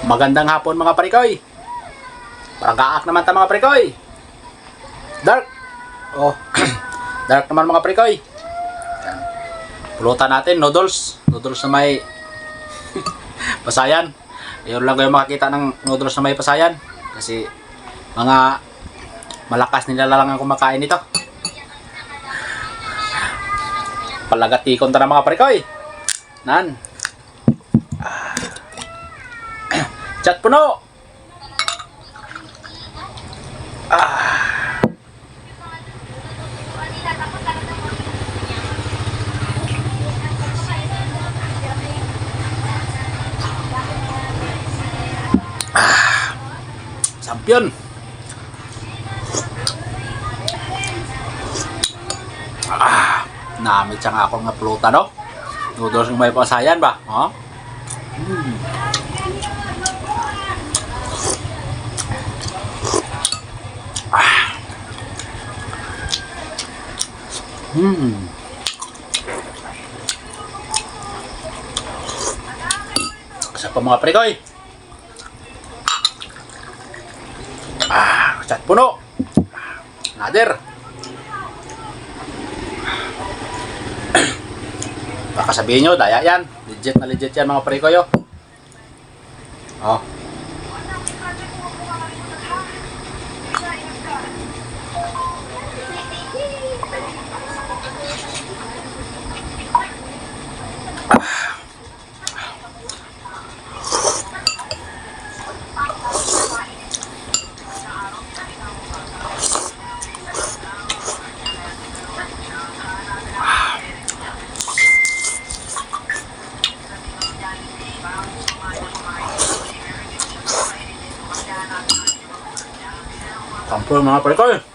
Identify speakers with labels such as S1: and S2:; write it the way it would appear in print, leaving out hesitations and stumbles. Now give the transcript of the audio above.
S1: Magandang hapon mga parikoy. Parang kaak naman ta mga parikoy. Dark. Oh. Dark naman mga parikoy. Yan. Pulutan natin noodles. Noodles na may pasayan. Ayun lang kayo makakita ng noodles na may pasayan. Kasi mga malakas nila lang ang kumakain nito. Palagatikon ta na mga parikoy. Nan. Chat puno. Champion. Namit siyang akong nga pulutan, no? Noodles ng may pasayan ba? Oh? Isa pa mga prekoy. Chat puno. Nader. Baka sabihin nyo, daya yan. Legit na legit yan mga prekoy. Oh. Kampul mga prekoy.